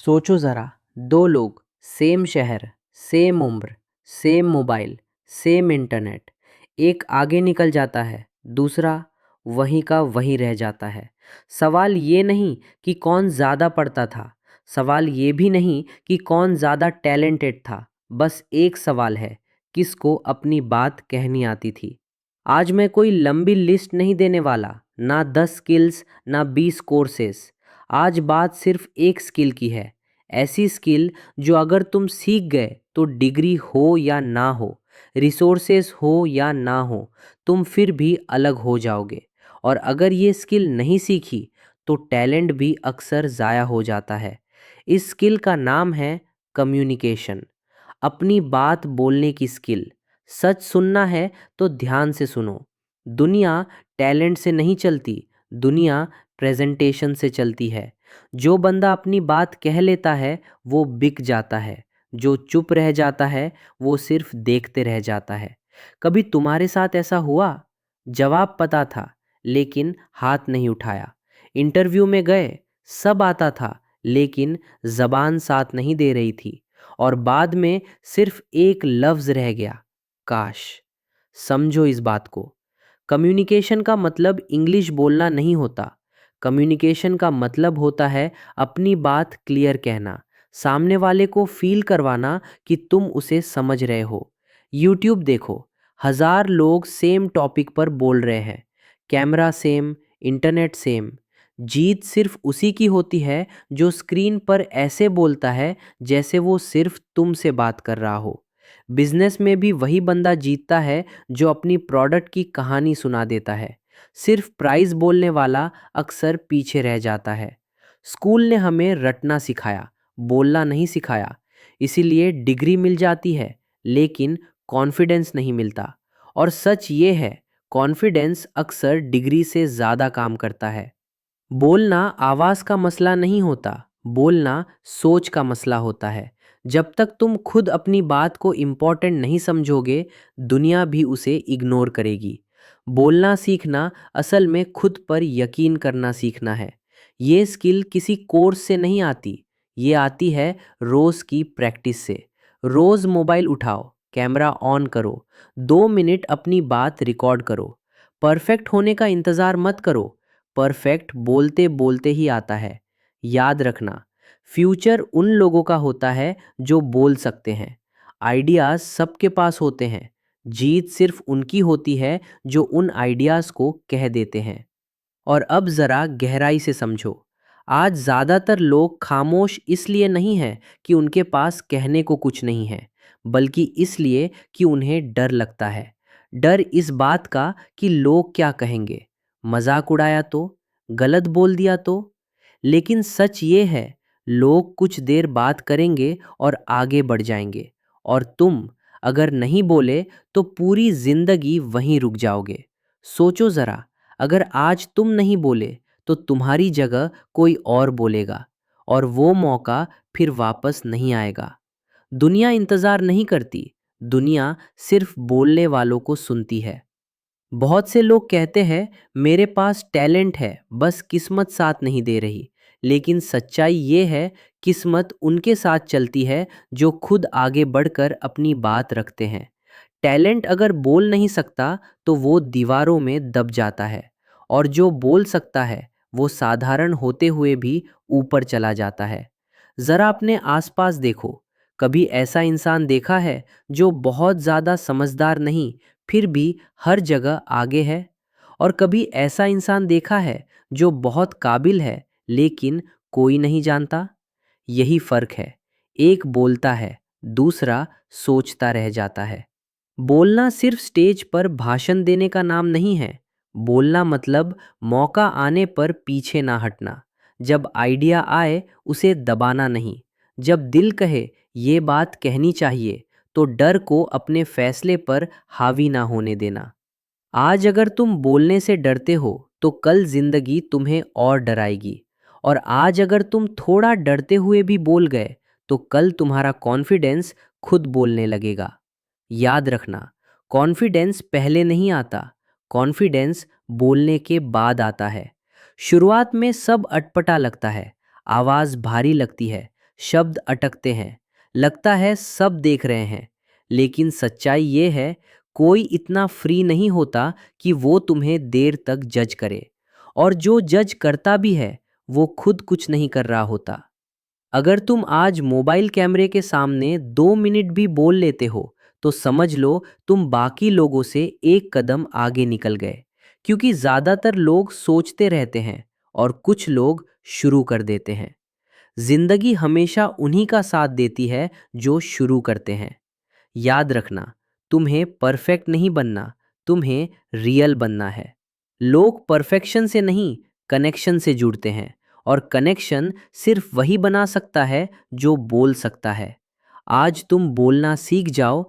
सोचो ज़रा, दो लोग, सेम शहर, सेम उम्र, सेम मोबाइल, सेम इंटरनेट। एक आगे निकल जाता है, दूसरा वहीं का वहीं रह जाता है। सवाल ये नहीं कि कौन ज़्यादा पढ़ता था, सवाल ये भी नहीं कि कौन ज़्यादा टैलेंटेड था। बस एक सवाल है, किसको अपनी बात कहनी आती थी। आज मैं कोई लंबी लिस्ट नहीं देने वाला, ना 10 स्किल्स, ना 20 कोर्सेस। आज बात सिर्फ एक स्किल की है, ऐसी स्किल जो अगर तुम सीख गए तो डिग्री हो या ना हो, रिसोर्सेस हो या ना हो, तुम फिर भी अलग हो जाओगे। और अगर ये स्किल नहीं सीखी तो टैलेंट भी अक्सर ज़ाया हो जाता है। इस स्किल का नाम है कम्युनिकेशन। अपनी बात बोलने की स्किल। सच सुनना है तो ध्यान से सुनो। दुनिया टैलेंट से नहीं चलती, दुनिया प्रेजेंटेशन से चलती है। जो बंदा अपनी बात कह लेता है वो बिक जाता है, जो चुप रह जाता है वो सिर्फ देखते रह जाता है। कभी तुम्हारे साथ ऐसा हुआ? जवाब पता था लेकिन हाथ नहीं उठाया। इंटरव्यू में गए, सब आता था लेकिन जबान साथ नहीं दे रही थी। और बाद में सिर्फ एक लफ्ज रह गया, काश। समझो इस बात को, कम्युनिकेशन का मतलब इंग्लिश बोलना नहीं होता। कम्युनिकेशन का मतलब होता है अपनी बात क्लियर कहना, सामने वाले को फील करवाना कि तुम उसे समझ रहे हो। यूट्यूब देखो, 1000 लोग सेम टॉपिक पर बोल रहे हैं, कैमरा सेम, इंटरनेट सेम। जीत सिर्फ उसी की होती है जो स्क्रीन पर ऐसे बोलता है जैसे वो सिर्फ तुमसे बात कर रहा हो। बिजनेस में भी वही बंदा जीतता है जो अपनी प्रोडक्ट की कहानी सुना देता है। सिर्फ प्राइस बोलने वाला अक्सर पीछे रह जाता है। स्कूल ने हमें रटना सिखाया, बोलना नहीं सिखाया। इसीलिए डिग्री मिल जाती है लेकिन कॉन्फिडेंस नहीं मिलता। और सच ये है, कॉन्फिडेंस अक्सर डिग्री से ज़्यादा काम करता है। बोलना आवाज़ का मसला नहीं होता, बोलना सोच का मसला होता है। जब तक तुम खुद अपनी बात को इम्पोर्टेंट नहीं समझोगे, दुनिया भी उसे इग्नोर करेगी। बोलना सीखना असल में खुद पर यकीन करना सीखना है। ये स्किल किसी कोर्स से नहीं आती, ये आती है रोज़ की प्रैक्टिस से। रोज़ मोबाइल उठाओ, कैमरा ऑन करो, 2 मिनट अपनी बात रिकॉर्ड करो। परफेक्ट होने का इंतज़ार मत करो, परफेक्ट बोलते बोलते ही आता है। याद रखना, फ्यूचर उन लोगों का होता है जो बोल सकते हैं। आइडियाज़ सबके पास होते हैं, जीत सिर्फ उनकी होती है जो उन आइडियाज़ को कह देते हैं। और अब ज़रा गहराई से समझो, आज ज़्यादातर लोग खामोश इसलिए नहीं हैं कि उनके पास कहने को कुछ नहीं है, बल्कि इसलिए कि उन्हें डर लगता है। डर इस बात का कि लोग क्या कहेंगे, मजाक उड़ाया तो, गलत बोल दिया तो। लेकिन सच ये है, लोग कुछ देर बात करेंगे और आगे बढ़ जाएंगे, और तुम अगर नहीं बोले तो पूरी जिंदगी वहीं रुक जाओगे। सोचो ज़रा, अगर आज तुम नहीं बोले तो तुम्हारी जगह कोई और बोलेगा, और वो मौका फिर वापस नहीं आएगा। दुनिया इंतज़ार नहीं करती, दुनिया सिर्फ बोलने वालों को सुनती है। बहुत से लोग कहते हैं मेरे पास टैलेंट है, बस किस्मत साथ नहीं दे रही। लेकिन सच्चाई ये है, किस्मत उनके साथ चलती है जो खुद आगे बढ़कर अपनी बात रखते हैं। टैलेंट अगर बोल नहीं सकता तो वो दीवारों में दब जाता है, और जो बोल सकता है वो साधारण होते हुए भी ऊपर चला जाता है। ज़रा अपने आसपास देखो, कभी ऐसा इंसान देखा है जो बहुत ज़्यादा समझदार नहीं फिर भी हर जगह आगे है? और कभी ऐसा इंसान देखा है जो बहुत काबिल है लेकिन कोई नहीं जानता? यही फ़र्क है, एक बोलता है, दूसरा सोचता रह जाता है। बोलना सिर्फ स्टेज पर भाषण देने का नाम नहीं है। बोलना मतलब मौका आने पर पीछे ना हटना। जब आइडिया आए उसे दबाना नहीं। जब दिल कहे ये बात कहनी चाहिए तो डर को अपने फैसले पर हावी ना होने देना। आज अगर तुम बोलने से डरते हो तो कल जिंदगी तुम्हें और डराएगी। और आज अगर तुम थोड़ा डरते हुए भी बोल गए तो कल तुम्हारा कॉन्फिडेंस खुद बोलने लगेगा। याद रखना, कॉन्फिडेंस पहले नहीं आता, कॉन्फिडेंस बोलने के बाद आता है। शुरुआत में सब अटपटा लगता है, आवाज़ भारी लगती है, शब्द अटकते हैं, लगता है सब देख रहे हैं, लेकिन सच्चाई ये है, कोई इतना फ्री नहीं होता कि वो तुम्हें देर तक जज करे। और जो जज करता भी है, वो खुद कुछ नहीं कर रहा होता। अगर तुम आज मोबाइल कैमरे के सामने 2 मिनट भी बोल लेते हो, तो समझ लो तुम बाकी लोगों से एक कदम आगे निकल गए। क्योंकि ज़्यादातर लोग सोचते रहते हैं और कुछ लोग शुरू कर देते हैं। जिंदगी हमेशा उन्हीं का साथ देती है जो शुरू करते हैं। याद रखना, तुम्हें परफेक्ट नहीं बनना, तुम्हें रियल बनना है। लोग परफेक्शन से नहीं, कनेक्शन से जुड़ते हैं, और कनेक्शन सिर्फ वही बना सकता है जो बोल सकता है। आज तुम बोलना सीख जाओ,